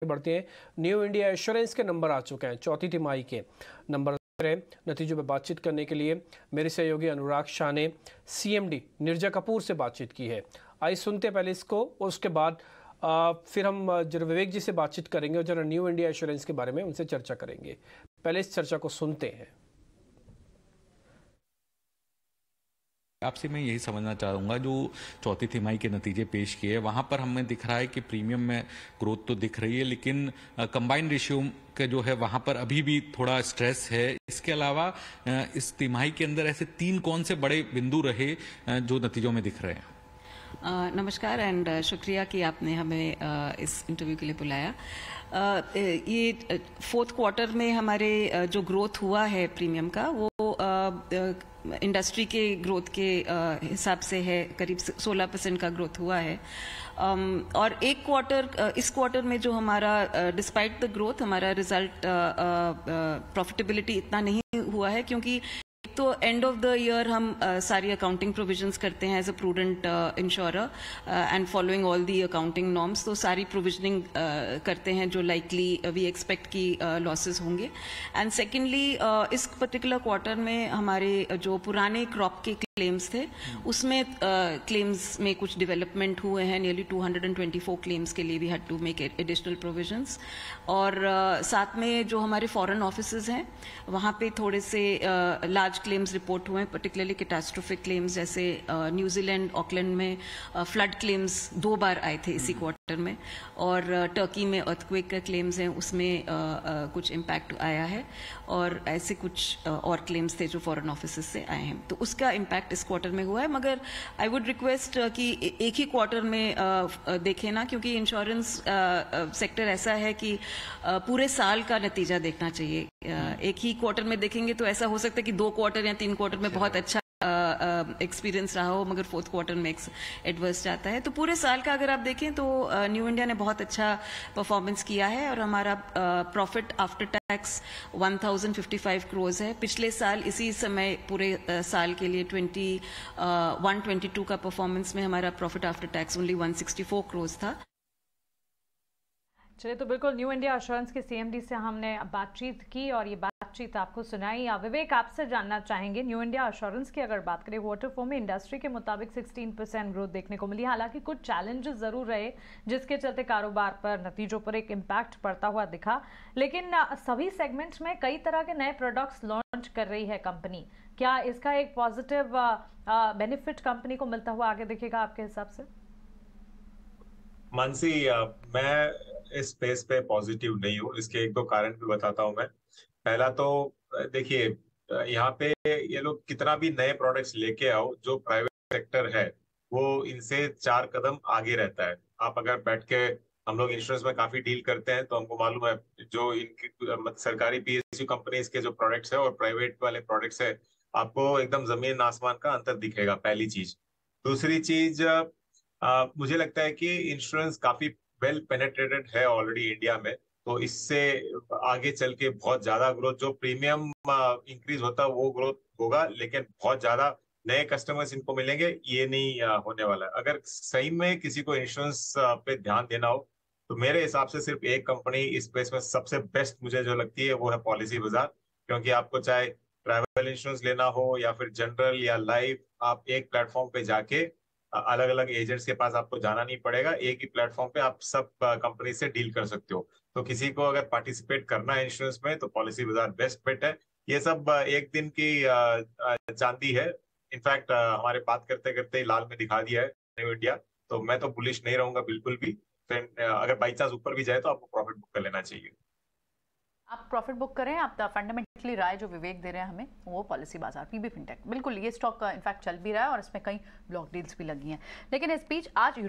बढ़ते हैं। New India assurance के नंबर आ चुके हैं, चौथी तिमाही के नंबर नतीजों पर बातचीत करने के लिए मेरे सहयोगी अनुराग शाह ने सीएमडी नीरजा कपूर से बातचीत की है। आइए सुनते पहले इसको और उसके बाद फिर हम जरा विवेक जी से बातचीत करेंगे और जरा न्यू इंडिया एश्योरेंस के बारे में उनसे चर्चा करेंगे। पहले इस चर्चा को सुनते हैं। आपसे मैं यही समझना चाहूँगा, जो चौथी तिमाही के नतीजे पेश किए वहाँ पर हमें दिख रहा है कि प्रीमियम में ग्रोथ तो दिख रही है, लेकिन कंबाइंड रेशियो के जो है वहाँ पर अभी भी थोड़ा स्ट्रेस है। इसके अलावा इस तिमाही के अंदर ऐसे 3 कौन से बड़े बिंदु रहे जो नतीजों में दिख रहे हैं? नमस्कार एंड शुक्रिया कि आपने हमें इस इंटरव्यू के लिए बुलाया। ये फोर्थ क्वार्टर में हमारे जो ग्रोथ हुआ है प्रीमियम का, वो इंडस्ट्री के ग्रोथ के हिसाब से है, करीब 16% का ग्रोथ हुआ है। और इस क्वार्टर में जो हमारा डिस्पाइट द ग्रोथ हमारा रिजल्ट प्रॉफिटेबिलिटी इतना नहीं हुआ है, क्योंकि तो एंड ऑफ द ईयर हम सारी अकाउंटिंग प्रोविजंस करते हैं as a prudent insurer and following all the accounting norms. तो सारी प्रोविजनिंग करते हैं जो लाइकली वी एक्सपेक्ट की लॉसेस होंगे। एंड सेकेंडली इस पर्टिकुलर क्वार्टर में हमारे जो पुराने क्रॉप के क्लेम्स थे उसमें क्लेम्स में कुछ डेवलपमेंट हुए हैं। नियरली 224 क्लेम्स के लिए we had to make additional provisions. और साथ में जो हमारे फॉरेन ऑफिसेज हैं वहाँ पे थोड़े से लार्ज क्लेम्स रिपोर्ट हुए हैं, पर्टिकुलरली कैटास्ट्रोफिक क्लेम्स। जैसे न्यूजीलैंड ऑकलैंड में फ्लड क्लेम्स 2 बार आए थे इसी क्वार्टर में, और टर्की में अर्थक्वेक का क्लेम्स हैं, उसमें कुछ इम्पैक्ट आया है। और ऐसे कुछ और क्लेम्स थे जो फॉरेन ऑफिसेज से आए हैं, तो उसका इम्पैक्ट इस क्वार्टर में हुआ है। मगर आई वुड रिक्वेस्ट कि एक ही क्वार्टर में देखें ना, क्योंकि इंश्योरेंस सेक्टर ऐसा है कि पूरे साल का नतीजा देखना चाहिए। एक ही क्वार्टर में देखेंगे तो ऐसा हो सकता है कि 2 क्वार्टर या 3 क्वार्टर में बहुत अच्छा एक्सपीरियंस रहा हो, मगर फोर्थ क्वार्टर में एडवर्स जाता है। तो पूरे साल का अगर आप देखें तो न्यू इंडिया ने बहुत अच्छा परफॉर्मेंस किया है, और हमारा प्रॉफिट आफ्टर टैक्स 1055 करोड़ है। पिछले साल इसी समय पूरे साल के लिए 21-22 का परफॉर्मेंस में हमारा profit after tax only 164 crore था। चलिए, तो बिल्कुल न्यू इंडिया एश्योरेंस के सीएमडी से हमने बातचीत की और ये बातचीत आपको सुनाई। विवेक, आपसे जानना चाहेंगे, न्यू इंडिया एश्योरेंस की अगर बात करें, वाटरफॉर्म में इंडस्ट्री के मुताबिक 16% ग्रोथ देखने को मिली। हालांकि कुछ चैलेंजेस जरूर रहे जिसके चलते कारोबार पर, नतीजों पर एक इम्पैक्ट पड़ता हुआ दिखा, लेकिन सभी सेगमेंट्स में कई तरह के नए प्रोडक्ट्स लॉन्च कर रही है कंपनी। क्या इसका एक पॉजिटिव बेनिफिट कंपनी को मिलता हुआ आगे दिखेगा आपके हिसाब से? मानसी, मैं इस स्पेस पे पॉजिटिव नहीं हूँ। इसके 1-2 कारण भी बताता हूँ मैं। पहला तो देखिए, यहाँ पे ये लोग कितना भी नए प्रोडक्ट्स लेके आओ, जो प्राइवेट सेक्टर है वो इनसे 4 कदम आगे रहता है। आप अगर बैठ के, हम लोग इंश्योरेंस में काफी डील करते हैं, तो हमको मालूम है जो इनकी सरकारी पीएसयू कंपनीज के जो प्रोडक्ट्स है और प्राइवेट वाले प्रोडक्ट्स है, आपको एकदम जमीन आसमान का अंतर दिखेगा, पहली चीज। दूसरी चीज, मुझे लगता है कि इंश्योरेंस काफी वेल पेनेट्रेटेड है ऑलरेडी इंडिया में, तो इससे आगे चल के बहुत ज्यादा ग्रोथ, जो प्रीमियम इंक्रीज होता है वो ग्रोथ होगा, लेकिन बहुत ज्यादा नए कस्टमर्स इनको मिलेंगे ये नहीं होने वाला है। अगर सही में किसी को इंश्योरेंस पे ध्यान देना हो, तो मेरे हिसाब से सिर्फ एक कंपनी इस स्पेस में सबसे बेस्ट मुझे जो लगती है वो है पॉलिसी बाजार। क्योंकि आपको चाहे ट्रैवल इंश्योरेंस लेना हो या फिर जनरल या लाइफ, आप एक प्लेटफॉर्म पे जाके, अलग अलग एजेंट्स के पास आपको जाना नहीं पड़ेगा, एक ही प्लेटफॉर्म पे आप सब कंपनी से डील कर सकते हो। तो किसी को अगर पार्टिसिपेट करना है इंश्योरेंस में, तो पॉलिसी बाजार बेस्ट बेट है। ये सब एक दिन की चांदी है। इनफैक्ट हमारे बात करते करते ही लाल में दिखा दिया है न्यू इंडिया, तो मैं तो बुलिश नहीं रहूंगा बिल्कुल भी। अगर बाई चांस ऊपर भी जाए तो आपको प्रॉफिट बुक कर लेना चाहिए। आप प्रॉफिट बुक करें। आप फंडामेंटली राय जो विवेक दे रहे हैं हमें, वो पॉलिसी बाजार, पीबी फिनटेक, बिल्कुल ये स्टॉक इनफैक्ट चल भी रहा है और इसमें कई ब्लॉक डील्स भी लगी हैं। लेकिन इस बीच आज